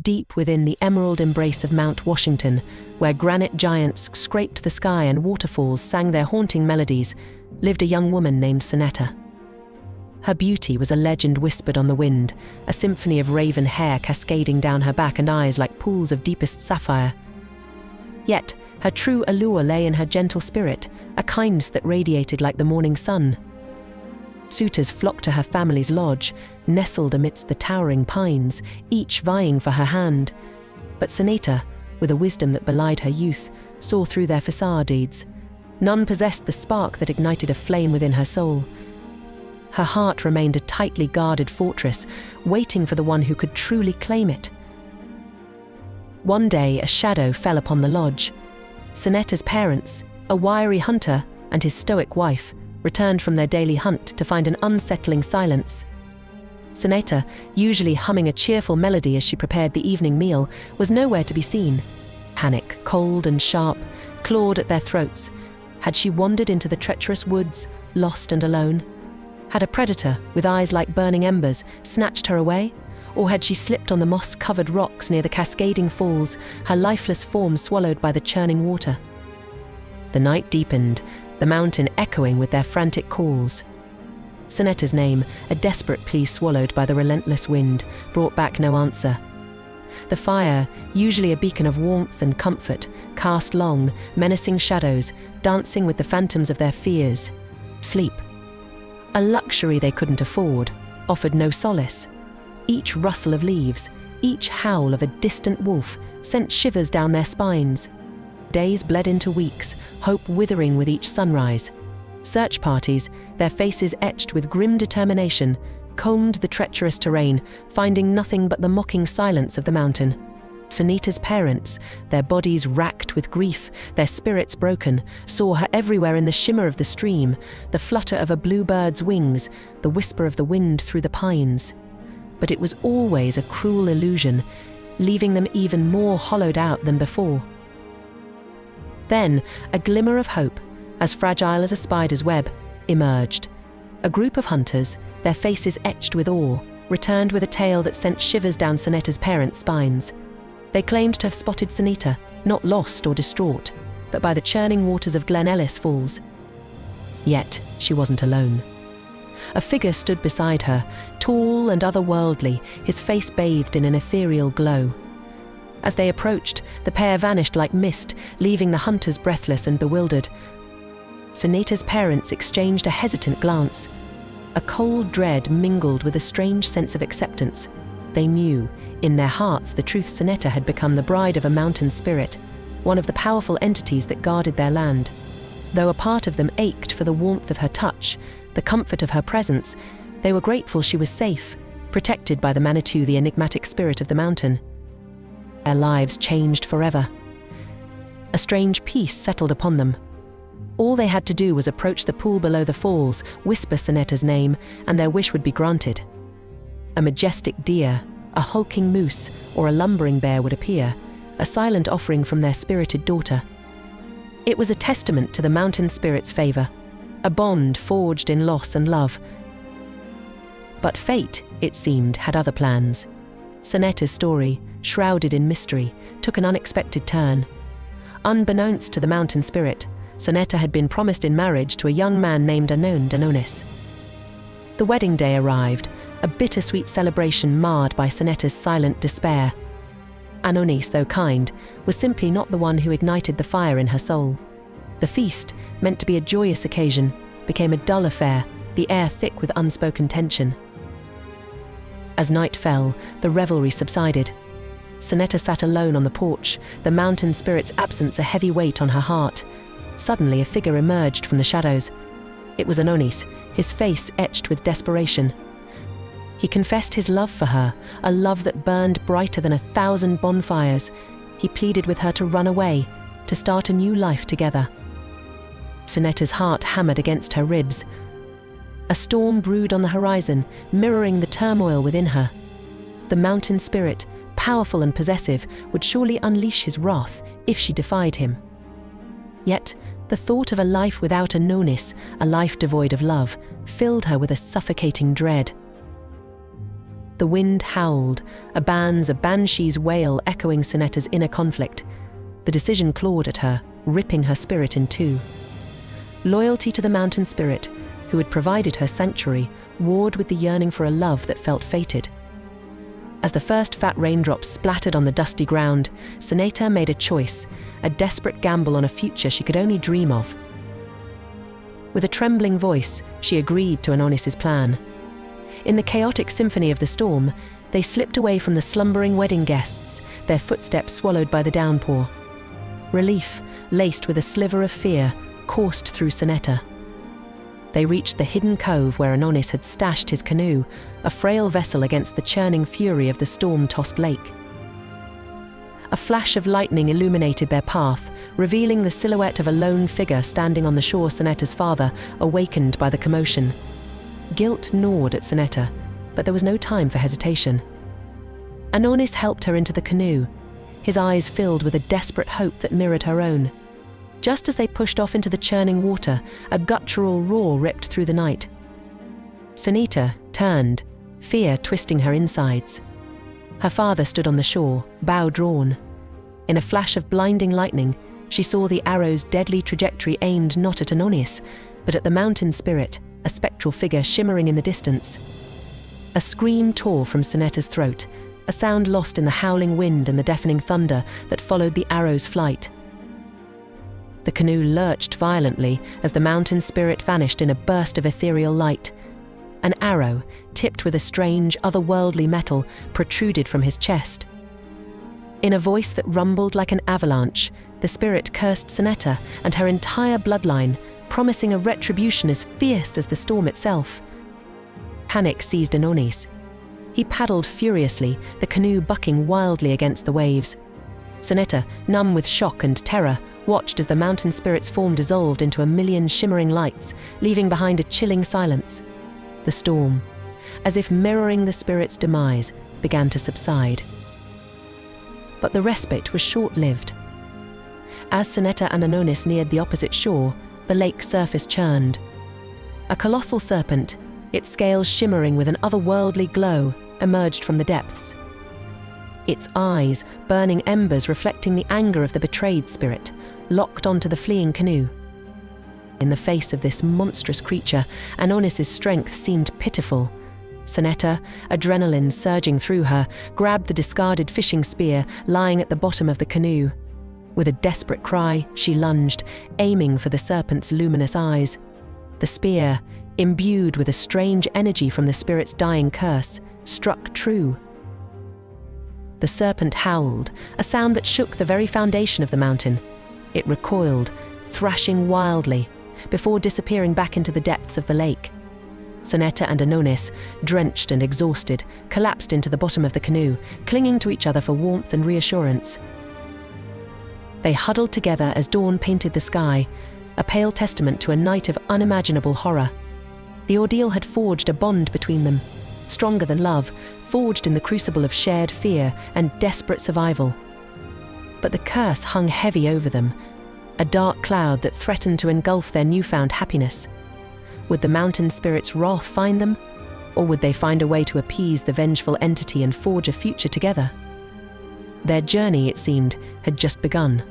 Deep within the emerald embrace of Mount Washington, where granite giants scraped the sky and waterfalls sang their haunting melodies, lived a young woman named Suneta. Her beauty was a legend whispered on the wind, a symphony of raven hair cascading down her back and eyes like pools of deepest sapphire. Yet, her true allure lay in her gentle spirit, a kindness that radiated like the morning sun. Suitors flocked to her family's lodge, nestled amidst the towering pines, each vying for her hand. But Suneta, with a wisdom that belied her youth, saw through their facades. None possessed the spark that ignited a flame within her soul. Her heart remained a tightly guarded fortress, waiting for the one who could truly claim it. One day, a shadow fell upon the lodge. Suneta's parents, a wiry hunter, and his stoic wife, returned from their daily hunt to find an unsettling silence. Suneta, usually humming a cheerful melody as she prepared the evening meal, was nowhere to be seen. Panic, cold and sharp, clawed at their throats. Had she wandered into the treacherous woods, lost and alone? Had a predator, with eyes like burning embers, snatched her away? Or had she slipped on the moss-covered rocks near the cascading falls, her lifeless form swallowed by the churning water? The night deepened, the mountain echoing with their frantic calls. Suneta's name, a desperate plea swallowed by the relentless wind, brought back no answer. The fire, usually a beacon of warmth and comfort, cast long, menacing shadows, dancing with the phantoms of their fears. Sleep, a luxury they couldn't afford, offered no solace. Each rustle of leaves, each howl of a distant wolf, sent shivers down their spines. Days bled into weeks, hope withering with each sunrise. Search parties, their faces etched with grim determination, combed the treacherous terrain, finding nothing but the mocking silence of the mountain. Suneta's parents, their bodies racked with grief, their spirits broken, saw her everywhere in the shimmer of the stream, the flutter of a bluebird's wings, the whisper of the wind through the pines. But it was always a cruel illusion, leaving them even more hollowed out than before. Then, a glimmer of hope, as fragile as a spider's web, emerged. A group of hunters, their faces etched with awe, returned with a tale that sent shivers down Suneta's parents' spines. They claimed to have spotted Suneta, not lost or distraught, but by the churning waters of Glen Ellis Falls. Yet, she wasn't alone. A figure stood beside her, tall and otherworldly, his face bathed in an ethereal glow. As they approached, the pair vanished like mist, leaving the hunters breathless and bewildered. Suneta's parents exchanged a hesitant glance. A cold dread mingled with a strange sense of acceptance. They knew, in their hearts, the truth Suneta had become the bride of a mountain spirit, one of the powerful entities that guarded their land. Though a part of them ached for the warmth of her touch, the comfort of her presence, they were grateful she was safe, protected by the Manitou, the enigmatic spirit of the mountain. Their lives changed forever. A strange peace settled upon them. All they had to do was approach the pool below the falls, whisper Suneta's name, and their wish would be granted. A majestic deer, a hulking moose, or a lumbering bear would appear, a silent offering from their spirited daughter. It was a testament to the mountain spirit's favor, a bond forged in loss and love. But fate, it seemed, had other plans. Suneta's story, shrouded in mystery, took an unexpected turn. Unbeknownst to the mountain spirit, Suneta had been promised in marriage to a young man named Suneta and Anonis. The wedding day arrived, a bittersweet celebration marred by Suneta's silent despair. Anonis, though kind, was simply not the one who ignited the fire in her soul. The feast, meant to be a joyous occasion, became a dull affair, the air thick with unspoken tension. As night fell, the revelry subsided. Suneta sat alone on the porch, the mountain spirit's absence a heavy weight on her heart. Suddenly, a figure emerged from the shadows. It was Anonis, his face etched with desperation. He confessed his love for her, a love that burned brighter than 1,000 bonfires. He pleaded with her to run away, to start a new life together. Suneta's heart hammered against her ribs. A storm brewed on the horizon, mirroring the turmoil within her. The mountain spirit, powerful and possessive, would surely unleash his wrath if she defied him. Yet, the thought of a life without Anonis, a life devoid of love, filled her with a suffocating dread. The wind howled, a banshee's wail echoing Suneta's inner conflict. The decision clawed at her, ripping her spirit in two. Loyalty to the mountain spirit, who had provided her sanctuary, warred with the yearning for a love that felt fated. As the first fat raindrops splattered on the dusty ground, Suneta made a choice, a desperate gamble on a future she could only dream of. With a trembling voice, she agreed to Anonis's plan. In the chaotic symphony of the storm, they slipped away from the slumbering wedding guests, their footsteps swallowed by the downpour. Relief, laced with a sliver of fear, coursed through Suneta. They reached the hidden cove where Anonis had stashed his canoe, a frail vessel against the churning fury of the storm-tossed lake. A flash of lightning illuminated their path, revealing the silhouette of a lone figure standing on the shore. Suneta's father, awakened by the commotion. Guilt gnawed at Suneta, but there was no time for hesitation. Anonis helped her into the canoe, his eyes filled with a desperate hope that mirrored her own. Just as they pushed off into the churning water, a guttural roar ripped through the night. Suneta turned, fear twisting her insides. Her father stood on the shore, bow drawn. In a flash of blinding lightning, she saw the arrow's deadly trajectory aimed not at Anonis, but at the mountain spirit, a spectral figure shimmering in the distance. A scream tore from Suneta's throat, a sound lost in the howling wind and the deafening thunder that followed the arrow's flight. The canoe lurched violently as the mountain spirit vanished in a burst of ethereal light. An arrow, tipped with a strange, otherworldly metal, protruded from his chest. In a voice that rumbled like an avalanche, the spirit cursed Suneta and her entire bloodline, promising a retribution as fierce as the storm itself. Panic seized Anonis. He paddled furiously, the canoe bucking wildly against the waves. Suneta, numb with shock and terror, watched as the mountain spirit's form dissolved into a million shimmering lights, leaving behind a chilling silence. The storm, as if mirroring the spirit's demise, began to subside. But the respite was short-lived. As Suneta and Anonis neared the opposite shore, the lake's surface churned. A colossal serpent, its scales shimmering with an otherworldly glow, emerged from the depths. Its eyes, burning embers reflecting the anger of the betrayed spirit, locked onto the fleeing canoe. In the face of this monstrous creature, Anonis's strength seemed pitiful. Suneta, adrenaline surging through her, grabbed the discarded fishing spear lying at the bottom of the canoe. With a desperate cry, she lunged, aiming for the serpent's luminous eyes. The spear, imbued with a strange energy from the spirit's dying curse, struck true. The serpent howled, a sound that shook the very foundation of the mountain. It recoiled, thrashing wildly, before disappearing back into the depths of the lake. Suneta and Anonis, drenched and exhausted, collapsed into the bottom of the canoe, clinging to each other for warmth and reassurance. They huddled together as dawn painted the sky, a pale testament to a night of unimaginable horror. The ordeal had forged a bond between them, stronger than love, forged in the crucible of shared fear and desperate survival. But the curse hung heavy over them, a dark cloud that threatened to engulf their newfound happiness. Would the mountain spirit's wrath find them, or would they find a way to appease the vengeful entity and forge a future together? Their journey, it seemed, had just begun.